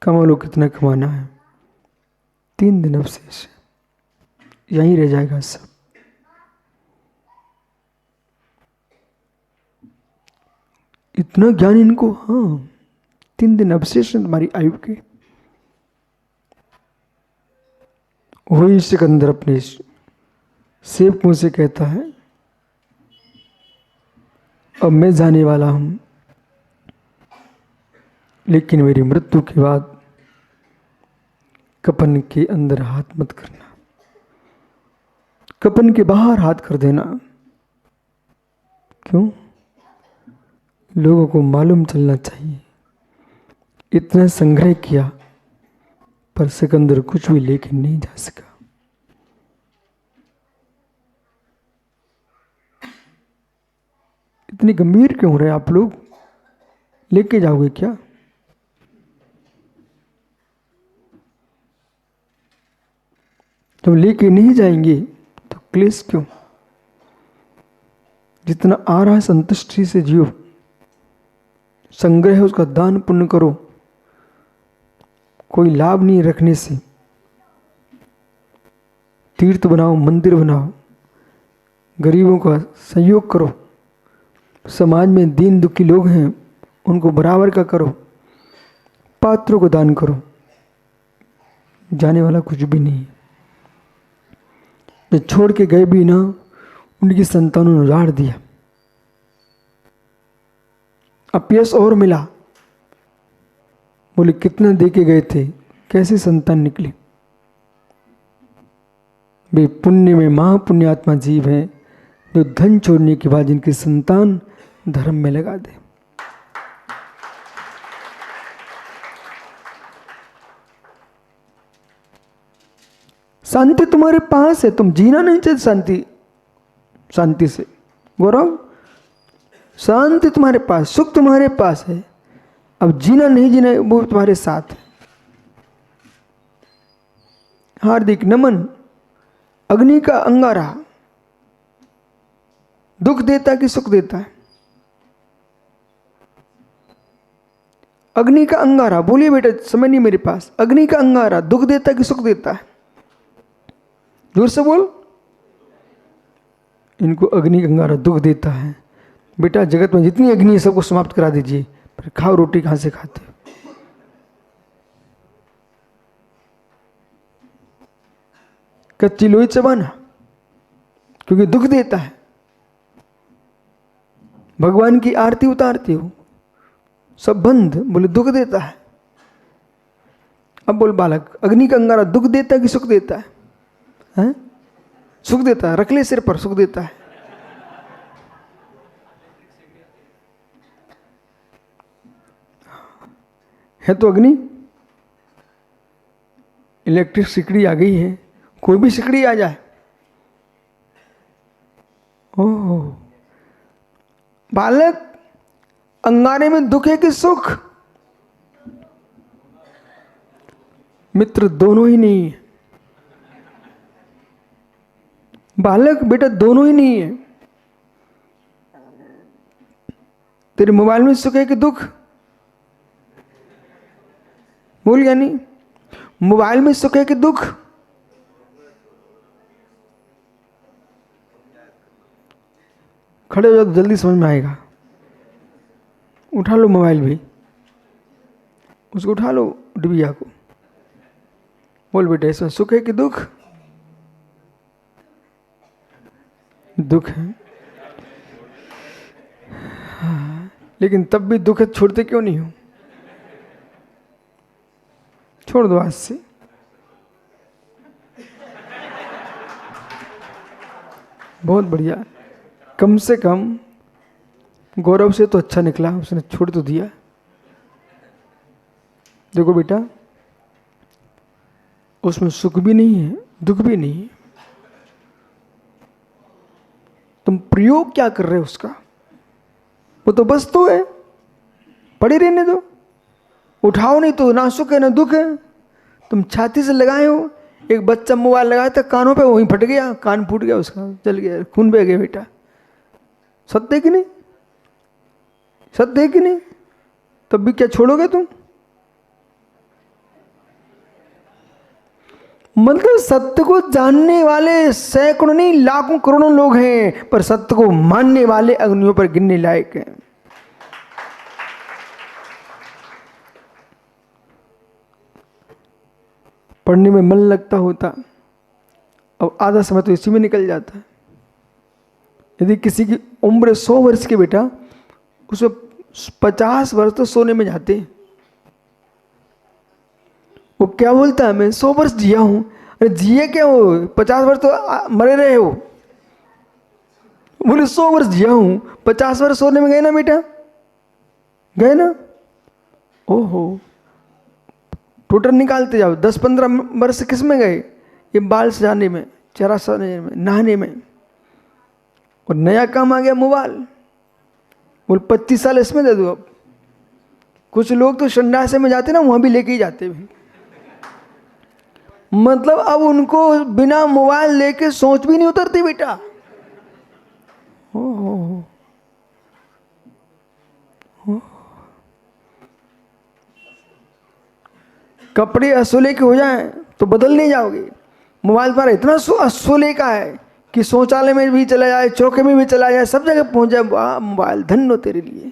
कमा लो कितना कमाना है, 3 दिन अवशेष है, यहीं रह जाएगा सब। इतना ज्ञान इनको, हाँ 3 दिन अवशेष है तुम्हारी आयु के। वही सिकंदर अपने सेवकों से कहता है, अब मैं जाने वाला हूं, लेकिन मेरी मृत्यु के बाद कफन के अंदर हाथ मत करना, कफन के बाहर हाथ कर देना। क्यों? लोगों को मालूम चलना चाहिए इतना संग्रह किया, पर सिकंदर कुछ भी लेके नहीं जा सका। इतनी गंभीर क्यों हो रहे आप लोग? लेके जाओगे क्या? जब लेके नहीं जाएंगे तो क्लेश क्यों? जितना आ रहा है संतुष्टि से जियो, संग्रह है उसका दान पुण्य करो, कोई लाभ नहीं रखने से। तीर्थ बनाओ, मंदिर बनाओ, गरीबों का सहयोग करो, समाज में दीन दुखी लोग हैं उनको बराबर का करो, पात्रों को दान करो, जाने वाला कुछ भी नहीं। जो छोड़ के गए भी ना, उनकी संतानों ने उजाड़ दिया, अपयश और मिला। बोले कितना दे के गए थे, कैसे संतान निकली। वे पुण्य में महापुण्यात्मा जीव हैं जो धन छोड़ने के बाद जिनकी संतान धर्म में लगा दे। शांति तुम्हारे पास है, तुम जीना नहीं चाहते शांति से। गौरव, शांति तुम्हारे पास, सुख तुम्हारे पास है, अब जीना नहीं जीना वो तुम्हारे साथ है। हार्दिक नमन। अग्नि का अंगारा दुख देता कि सुख देता है? अग्नि का अंगारा, बोलिए बेटा, समय नहीं मेरे पास। अग्नि का अंगारा दुख देता कि सुख देता है? जोर से बोल। इनको अग्नि का अंगारा दुख देता है। बेटा जगत में जितनी अग्नि है सबको समाप्त करा दीजिए, पर खाओ रोटी कहां से खाते हो? कच्ची लोही चबाना, क्योंकि दुख देता है। भगवान की आरती उतारती हो, सब बंद, बोले दुख देता है। अब बोल बालक, अग्नि का अंगारा दुख देता है कि सुख देता है? हैं? सुख देता है, रख ले सिर पर, सुख देता है तो अग्नि। इलेक्ट्रिक सिकड़ी आ गई है, कोई भी सिकड़ी आ जाए। ओह बालक, अंगारे में दुख है कि सुख? मित्र दोनों ही नहीं है बालक, बेटा दोनों ही नहीं है। तेरे मोबाइल में सुख है कि दुख? बोल गया नहीं? मोबाइल में सुख है कि दुख? खड़े हो जाओ तो जल्दी समझ में आएगा। उठा लो मोबाइल भी, उसको उठा लो, डिबिया को। बोल बेटा इसमें सुख है कि दुख? दुख है। हाँ, लेकिन तब भी दुख है, छोड़ते क्यों नहीं हो? छोड़ दो आज से। बहुत बढ़िया, कम से कम गौरव से तो अच्छा निकला, उसने छोड़ तो दिया। देखो बेटा, उसमें सुख भी नहीं है, दुख भी नहीं है। तुम प्रयोग क्या कर रहे हो उसका? वो तो वस्तु है, पड़े रहने दो। उठाओ नहीं तो ना सुख है ना दुख है। तुम छाती से लगाए हो, एक बच्चा मोबाइल लगाया था कानों पे, वहीं फट गया, कान फूट गया उसका, चल गया, खून बह गया। बेटा सत्य है कि नहीं? सत्य है कि नहीं? तब भी क्या छोड़ोगे तुम? मतलब सत्य को जानने वाले सैकड़ों नहीं लाखों करोड़ों लोग हैं, पर सत्य को मानने वाले अग्नियों पर गिनने लायक हैं। पढ़ने में मन लगता होता, अब आधा समय तो इसी में निकल जाता है। यदि किसी की उम्र 100 वर्ष की बेटा, उसमें 50 वर्ष तो सोने में जाते हैं। वो क्या बोलता है, मैं 100 वर्ष जिया हूं। अरे जिए क्या हो, 50 वर्ष तो मरे रहे हो। बोले 100 वर्ष जिया हूं, 50 वर्ष सोने में गए ना बेटा, गए ना। ओहो, टोटल निकालते जाओ, 10-15 वर्ष किस में गए, ये बाल सजाने में, चेहरा सजाने में, नहाने में। और नया काम आ गया मोबाइल, बोल 25 साल इसमें दे दो। अब कुछ लोग तो संडासे में जाते ना, वहां भी लेके ही जाते भी। मतलब अब उनको बिना मोबाइल लेके सोच भी नहीं उतरती बेटा। ओ कपड़े असोले के हो जाएं तो बदल नहीं जाओगे। मोबाइल पर इतना असोले का है कि शौचालय में भी चला जाए, चौके में भी चला जाए, सब जगह पहुंच जाए। वाह मोबाइल, धन्य हो तेरे लिए।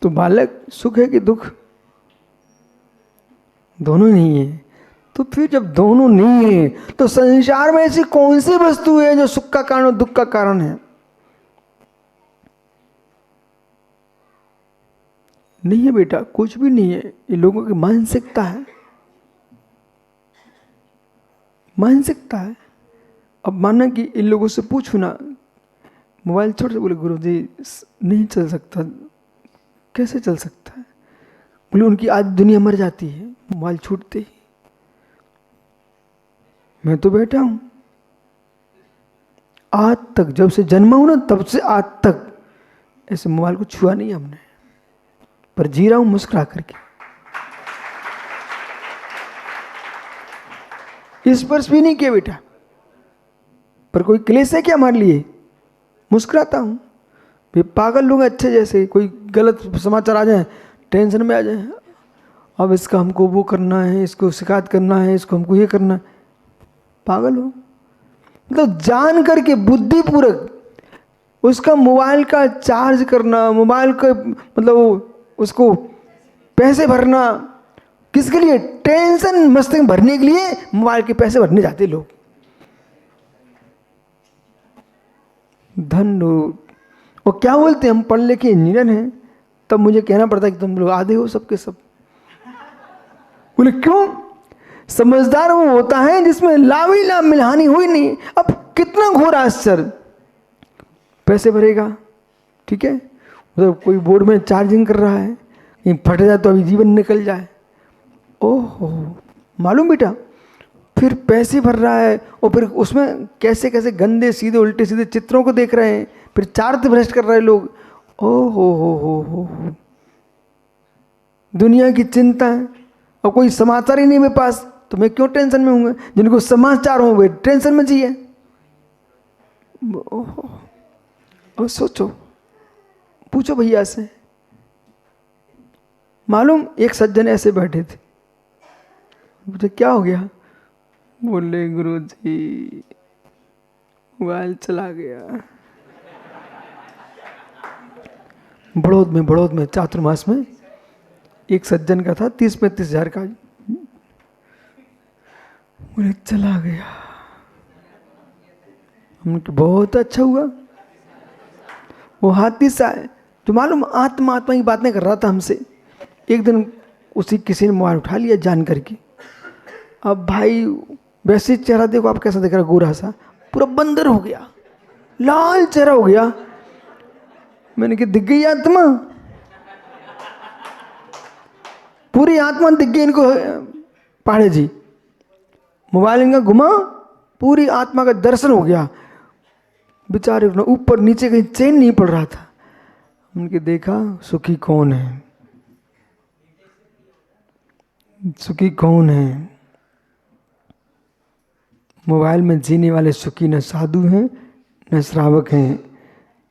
तो बालक सुख है कि दुख, दोनों नहीं है। तो फिर जब दोनों नहीं है तो संसार में ऐसी कौन सी वस्तु है जो सुख का कारण और दुख का कारण है? नहीं है बेटा, कुछ भी नहीं है। ये लोगों की मानसिकता है, मानसिकता है। अब माना कि इन लोगों से पूछू ना, मोबाइल छोड़ से, बोले गुरुजी नहीं चल सकता। कैसे चल सकता है? बोले उनकी आज दुनिया मर जाती है मोबाइल छूटते ही। मैं तो बैठा हूं आज तक, जब से जन्मा हूं ना तब से आज तक ऐसे मोबाइल को छुआ नहीं हमने, पर जी रहा हूं मुस्कुरा करके। स्पर्श भी नहीं किया बेटा, पर कोई क्लेश है क्या हमारे लिए? मुस्कुराता हूं। भी पागल लोग अच्छे जैसे, कोई गलत समाचार आ जाए टेंशन में आ जाए, अब इसका हमको वो करना है, इसको शिकायत करना है, इसको हमको ये करना है। पागल हो। मतलब जान करके बुद्धिपूर्वक उसका मोबाइल का चार्ज करना, मोबाइल का मतलब उसको पैसे भरना, किसके लिए? टेंशन मस्ती में भरने के लिए मोबाइल के पैसे भरने जाते लोग। धन लोग। और क्या बोलते हैं, हम पढ़ लिखे इंजीनियर हैं, तब मुझे कहना पड़ता है कि तुम लोग आधे हो सबके सब। बोले क्यों? समझदार वो होता है जिसमें लाभ ही लाभ, मिलहानि हुई नहीं। अब कितना घोर आश्चर्य, पैसे भरेगा ठीक है, मतलब कोई बोर्ड में चार्जिंग कर रहा है, कहीं फट जाए तो अभी जीवन निकल जाए। ओहो, मालूम बेटा, फिर पैसे भर रहा है और फिर उसमें कैसे कैसे गंदे सीधे उल्टे सीधे चित्रों को देख रहे हैं, फिर चार्ज भ्रष्ट कर रहे लोग। ओहो हो, दुनिया की चिंता है और कोई समाचार ही नहीं मेरे पास, तो मैं क्यों टेंशन में हूँ? जिनको समाचार हो वे टेंशन में जिए। और सोचो, पूछो भैया से। मालूम एक सज्जन ऐसे बैठे थे, मुझे क्या हो गया? बोले गुरुजी मोबाइल चला गया। बड़ौद में चातुर्मास में एक सज्जन का था 30-35 हजार का, बोले चला गया। हमने बहुत अच्छा हुआ। वो हाथी सा है जो मालूम आत्मा की बात नहीं कर रहा था हमसे। एक दिन उसी किसी ने मोबाइल उठा लिया जान करके। अब भाई वैसे चेहरा देखो आप कैसा दिख रहा, गोरा सा, पूरा बंदर हो गया, लाल चेहरा हो गया। मैंने कहा दिख गई आत्मा, पूरी आत्मा दिख गई इनको। पाड़े जी मोबाइल इनका घुमा, पूरी आत्मा का दर्शन हो गया। बेचारे ऊपर नीचे कहीं चैन नहीं पड़ रहा था। उनके देखा सुखी कौन है, सुखी कौन है? मोबाइल में जीने वाले सुखी न साधु हैं न श्रावक हैं।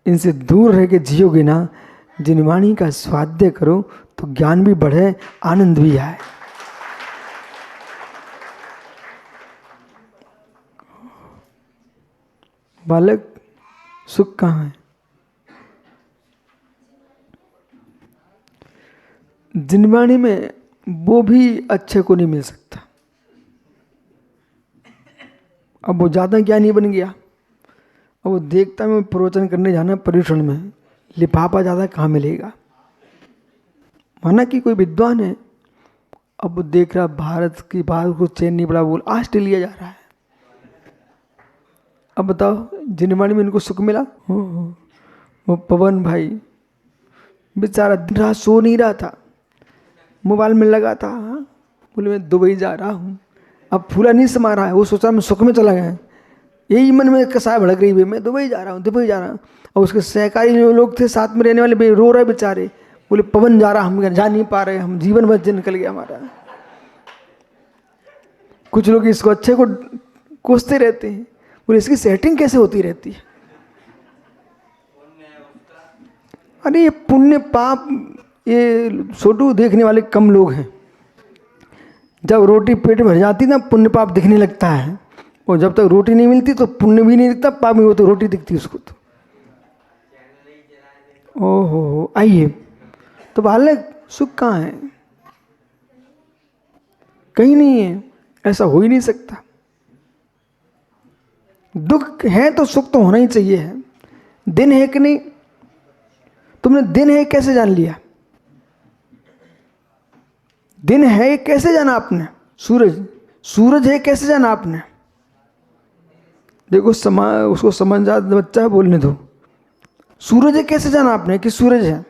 इनसे दूर रह के जियोगे ना जिन वाणी का स्वाध्याय करो तो ज्ञान भी बढ़े, आनंद भी आए। बालक सुख कहाँ है? जिनवाणी में वो भी अच्छे को नहीं मिल सकता। अब वो ज़्यादा ज्ञानी बन गया, अब वो देखता में प्रवचन करने जाना पर्यूषण में, लिफाफा ज़्यादा कहाँ मिलेगा। माना कि कोई विद्वान है, अब वो देख रहा भारत की बात को चैन नहीं पड़ा, बोल ऑस्ट्रेलिया जा रहा है। अब बताओ जिनवाणी में इनको सुख मिला? वो पवन भाई बेचारा दिन रात सो नहीं रहा था, मोबाइल में लगा था, बोले मैं दुबई जा रहा हूँ। अब फूला नहीं समा रहा है, वो सोचा मैं सुख में चला गया, यही मन में कसाय भड़क रही है, मैं दुबई जा रहा हूँ, दुबई जा रहा हूँ। और उसके सहकारी जो लोग थे साथ में रहने वाले रो रहे बेचारे, बोले पवन जा रहा, हम जा नहीं पा रहे, हम जीवन भर निकल गया हमारा। कुछ लोग इसको अच्छे को कोसते रहते हैं, बोले इसकी सेटिंग कैसे होती रहती है। अरे ये पुण्य पाप ये छोटू देखने वाले कम लोग हैं। जब रोटी पेट भर जाती ना पुण्य पाप दिखने लगता है, और जब तक रोटी नहीं मिलती तो पुण्य भी नहीं दिखता, पाप भी वो तो रोटी दिखती उसको तो। ओहो आइए, तो बालक सुख कहाँ है? कहीं नहीं है, ऐसा हो ही नहीं सकता। दुख है तो सुख तो होना ही चाहिए है। दिन है कि नहीं? तुमने दिन है कैसे जान लिया? दिन है कैसे जाना आपने? सूरज है कैसे जाना आपने? देखो उसको समझदार बच्चा है, बोलने दो। सूरज है कैसे जाना आपने कि सूरज है?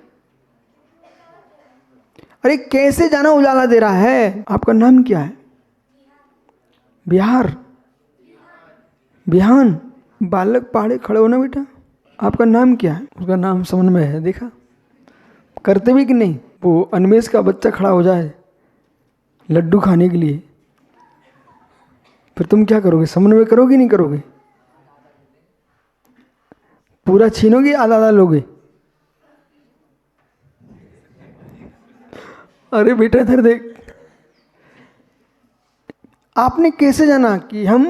अरे कैसे जाना उजाला दे रहा है? आपका नाम क्या है? बिहार, बिहान। बालक पहाड़े खड़े हो ना बेटा। आपका नाम क्या है? उसका नाम समझ में है, देखा करते भी कि नहीं। वो अन्वेष का बच्चा खड़ा हो जाए लड्डू खाने के लिए, फिर तुम क्या करोगे? समन्वय करोगे नहीं करोगे? पूरा छीनोगे, आधा आधा लोगे? अरे बेटा इधर देख, आपने कैसे जाना कि हम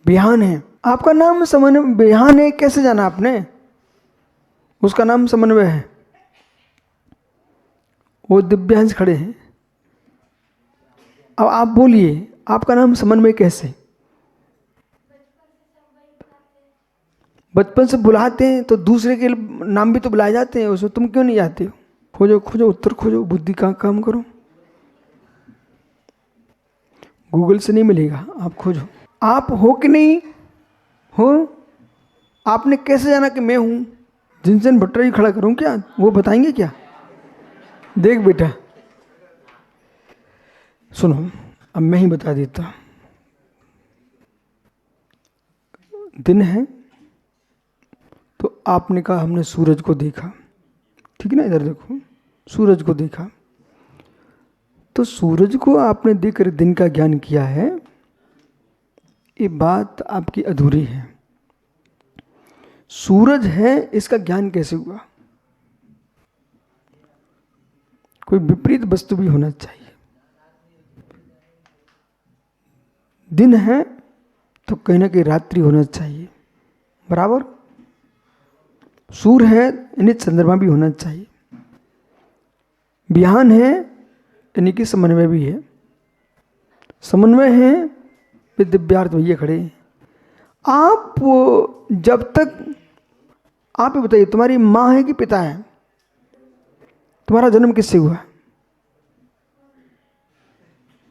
बिहान है? आपका नाम समन्वय बिहान है, कैसे जाना आपने? उसका नाम समन्वय है। वो दिव्यांश खड़े हैं। अब आप बोलिए, आपका नाम समन्वय कैसे? बचपन से बुलाते हैं तो दूसरे के नाम भी तो बुलाए जाते हैं, उसमें तुम क्यों नहीं जाते हो? खोजो खोजो, उत्तर खोजो, बुद्धि का काम करो। गूगल से नहीं मिलेगा, आप खोजो। आप हो कि नहीं हो? आपने कैसे जाना कि मैं हूं? जिनसे भट्टराई खड़ा करूं क्या? वो बताएंगे क्या? देख बेटा सुनो, अब मैं ही बता देता। दिन है तो आपने कहा हमने सूरज को देखा, ठीक है ना? इधर देखो, सूरज को देखा, तो सूरज को आपने देखकर दिन का ज्ञान किया है, ये बात आपकी अधूरी है। सूरज है इसका ज्ञान कैसे हुआ? कोई विपरीत वस्तु भी होना चाहिए। दिन है तो कहीं ना कहीं रात्रि होना चाहिए, बराबर। सूर्य है यानी चंद्रमा भी होना चाहिए। बिहान है यानी कि समन्वय भी है। समन्वय है वे दिव्यार्थ भैया खड़े हैं। आप जब तक, आप ही बताइए, तुम्हारी माँ है कि पिता है? तुम्हारा जन्म किससे हुआ?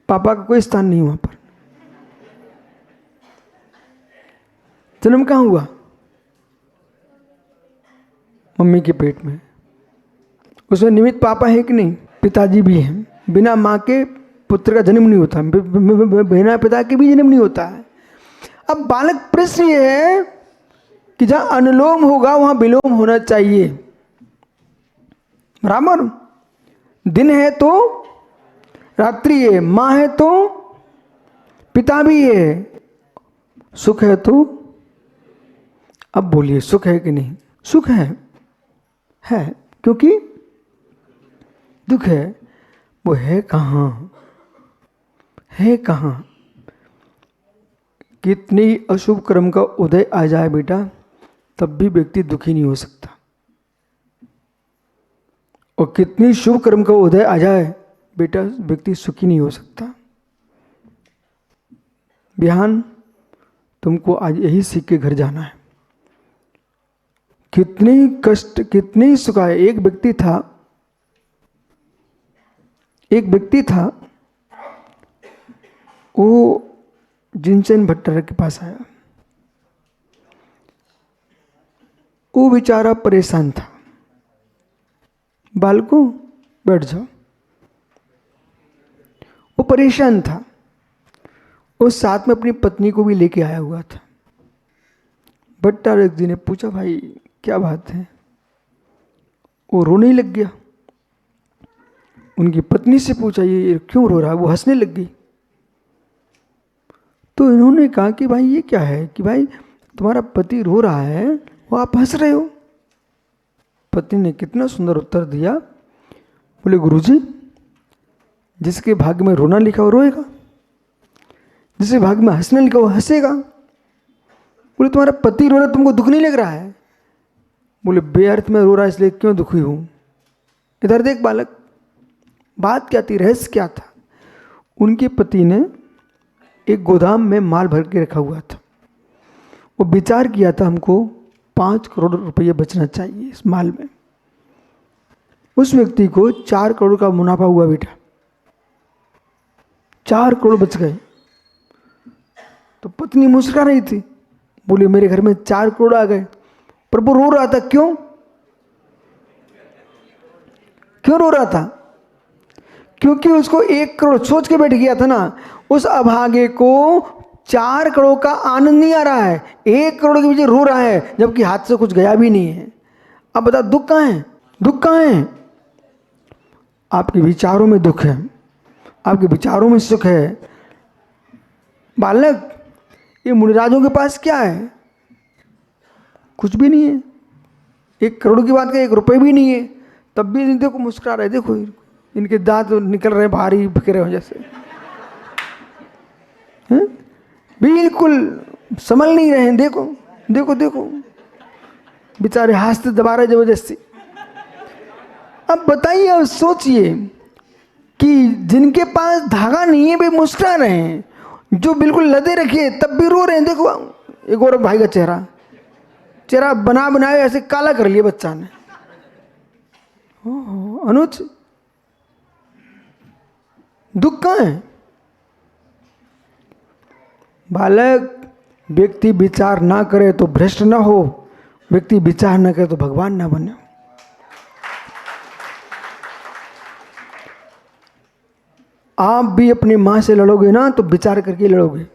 पापा का कोई स्थान नहीं वहां पर। जन्म कहाँ हुआ? मम्मी के पेट में। उसमें निमित्त पापा है कि नहीं? पिताजी भी हैं। बिना माँ के पुत्र का जन्म नहीं होता, बिना पिता के भी जन्म नहीं होता है। अब बालक प्रश्न ये है कि जहां अनुलोम होगा वहां विलोम होना चाहिए, बराबर। दिन है तो रात्रि है, माँ है तो पिता भी है, सुख है तो। अब बोलिए सुख है कि नहीं? सुख है। है, क्योंकि दुख है। वो है कहाँ, है कहाँ? कितनी अशुभ कर्म का उदय आ जाए बेटा, तब भी व्यक्ति दुखी नहीं हो सकता। और कितनी शुभ कर्म का उदय आ जाए बेटा, व्यक्ति सुखी नहीं हो सकता। बिहान तुमको आज यही सीख के घर जाना है। कितने कष्ट, कितने सुख आए। एक व्यक्ति था, वो जिनसेन भट्टारक के पास आया। वो बेचारा परेशान था। बालकों बैठ जाओ। वो परेशान था। वो साथ में अपनी पत्नी को भी लेके आया हुआ था। भट्टारक जी ने पूछा, भाई क्या बात है? वो रोने लग गया। उनकी पत्नी से पूछा, ये क्यों रो रहा है? वो हंसने लग गई। तो इन्होंने कहा कि भाई ये क्या है कि भाई तुम्हारा पति रो रहा है, वो आप हंस रहे हो। पत्नी ने कितना सुंदर उत्तर दिया। बोले, गुरुजी, जिसके भाग्य में रोना लिखा वो रोएगा, जिसके भाग्य में हंसना लिखा वो हंसेगा। बोले, तुम्हारा पति रो रहा है, तुमको दुख नहीं लग रहा है? बोले, बेअर्थ में रो रहा है इसलिए क्यों दुखी हूं? इधर देख बालक, बात क्या थी, रहस्य क्या था? उनके पति ने एक गोदाम में माल भर के रखा हुआ था। वो विचार किया था, हमको 5 करोड़ रुपये बचना चाहिए इस माल में। उस व्यक्ति को 4 करोड़ का मुनाफा हुआ बेटा, 4 करोड़ बच गए। तो पत्नी मुस्कुरा रही थी। बोली, मेरे घर में 4 करोड़ आ गए। पर वो रो रहा था। क्यों रो रहा था? क्योंकि उसको 1 करोड़ सोच के बैठ गया था ना। उस अभागे को 4 करोड़ का आनंद नहीं आ रहा है, 1 करोड़ के पीछे रो रहा है, जबकि हाथ से कुछ गया भी नहीं है। अब बता, दुख कहाँ है? दुख कहाँ है? आपके विचारों में दुख है, आपके विचारों में सुख है। बालक, ये मुनिराजों के पास क्या है? कुछ भी नहीं है। 1 करोड़ की बात का 1 रुपये भी नहीं है, तब भी देखो मुस्कुरा रहे। देखो इनके दांत निकल रहे भारी बिखरे हो जैसे, हैं? बिल्कुल संभल नहीं रहे हैं। देखो देखो देखो, बेचारे हाथ दबा रहे जबरदस्ती। अब बताइए, अब सोचिए कि जिनके पास धागा नहीं है वे मुस्कुरा रहे हैं, जो बिल्कुल लदे रखे तब भी रो रहे हैं। देखो एक और भाई का चेहरा बनाए ऐसे काला कर लिया बच्चा ने। अनुज, दुख कहाँ है? बालक, व्यक्ति विचार ना करे तो भ्रष्ट ना हो, व्यक्ति विचार ना करे तो भगवान ना बने। आप भी अपनी मां से लड़ोगे ना तो विचार करके लड़ोगे।